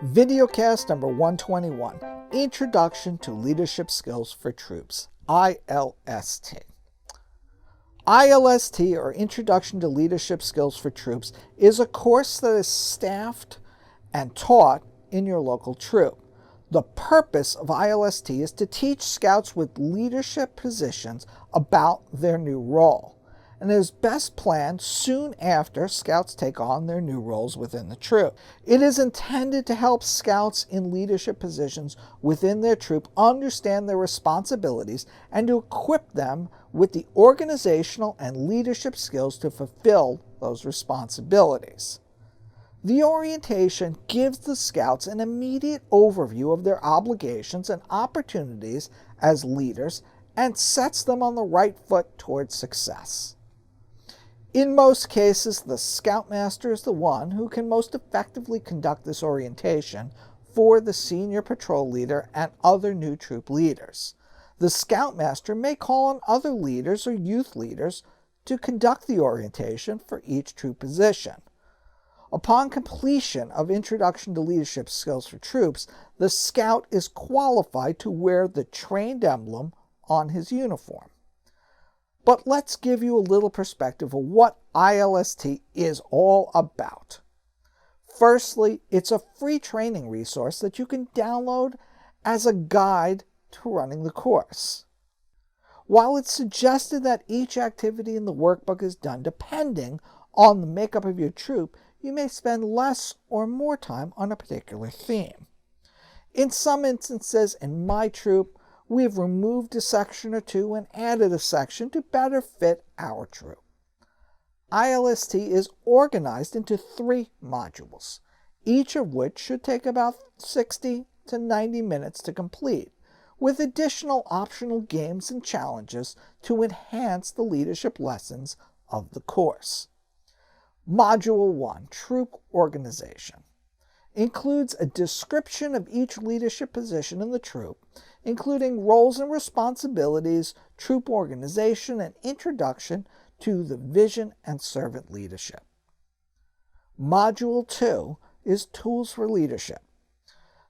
Videocast number 121, Introduction to Leadership Skills for Troops, ILST. ILST, or Introduction to Leadership Skills for Troops, is a course that is staffed and taught in your local troop. The purpose of ILST is to teach scouts with leadership positions about their new role, and it is best planned soon after scouts take on their new roles within the troop. It is intended to help scouts in leadership positions within their troop understand their responsibilities and to equip them with the organizational and leadership skills to fulfill those responsibilities. The orientation gives the scouts an immediate overview of their obligations and opportunities as leaders and sets them on the right foot towards success. In most cases, the scoutmaster is the one who can most effectively conduct this orientation for the senior patrol leader and other new troop leaders. The scoutmaster may call on other leaders or youth leaders to conduct the orientation for each troop position. Upon completion of Introduction to Leadership Skills for Troops, the scout is qualified to wear the trained emblem on his uniform. But let's give you a little perspective of what ILST is all about. Firstly, it's a free training resource that you can download as a guide to running the course. While it's suggested that each activity in the workbook is done depending on the makeup of your troop, you may spend less or more time on a particular theme. In some instances, in my troop, we have removed a section or two and added a section to better fit our troop. ILST is organized into 3 modules, each of which should take about 60 to 90 minutes to complete, with additional optional games and challenges to enhance the leadership lessons of the course. Module 1, Troop Organization, includes a description of each leadership position in the troop, including roles and responsibilities, troop organization, and introduction to the vision and servant leadership. Module 2 is Tools for Leadership.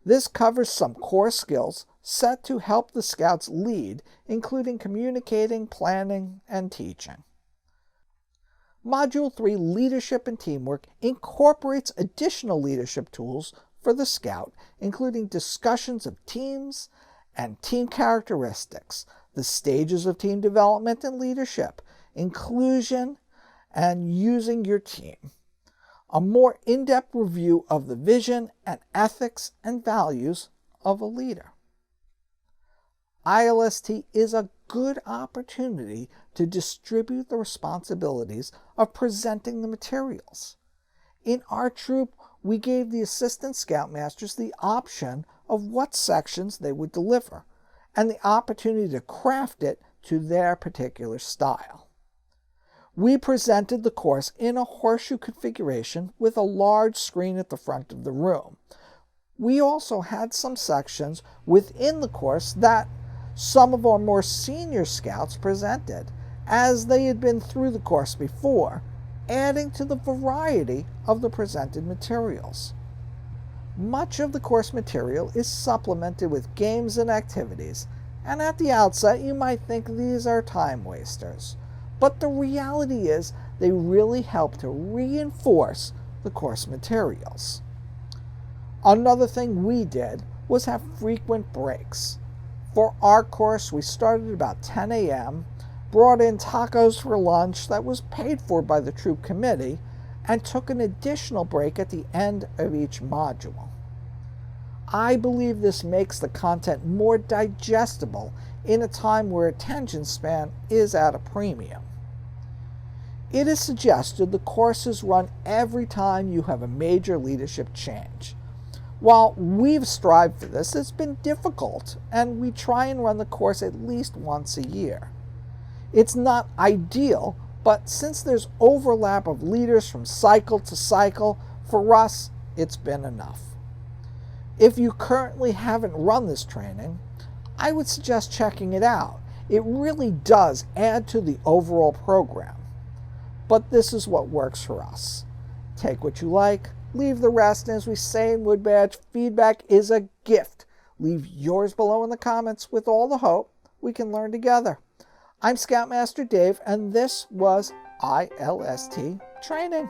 This covers some core skills set to help the scouts lead, including communicating, planning, and teaching. Module 3, Leadership and Teamwork, incorporates additional leadership tools for the scout, including discussions of teams and team characteristics, the stages of team development and leadership, inclusion, and using your team. A more in-depth review of the vision and ethics and values of a leader. ILST is a good opportunity to distribute the responsibilities of presenting the materials. In our troop, we gave the assistant scoutmasters the option of what sections they would deliver, and the opportunity to craft it to their particular style. We presented the course in a horseshoe configuration with a large screen at the front of the room. We also had some sections within the course that some of our more senior scouts presented, as they had been through the course before, adding to the variety of the presented materials. Much of the course material is supplemented with games and activities, and at the outset you might think these are time wasters, but the reality is they really help to reinforce the course materials. Another thing we did was have frequent breaks. For our course, we started about 10 a.m., brought in tacos for lunch that was paid for by the troop committee, and took an additional break at the end of each module. I believe this makes the content more digestible in a time where attention span is at a premium. It is suggested the courses run every time you have a major leadership change. While we've strived for this, it's been difficult, and we try and run the course at least once a year. It's not ideal, but since there's overlap of leaders from cycle to cycle, for us, it's been enough. If you currently haven't run this training, I would suggest checking it out. It really does add to the overall program. But this is what works for us. Take what you like, leave the rest, and as we say in Wood Badge, feedback is a gift. Leave yours below in the comments with all the hope we can learn together. I'm Scoutmaster Dave, and this was ILST Training.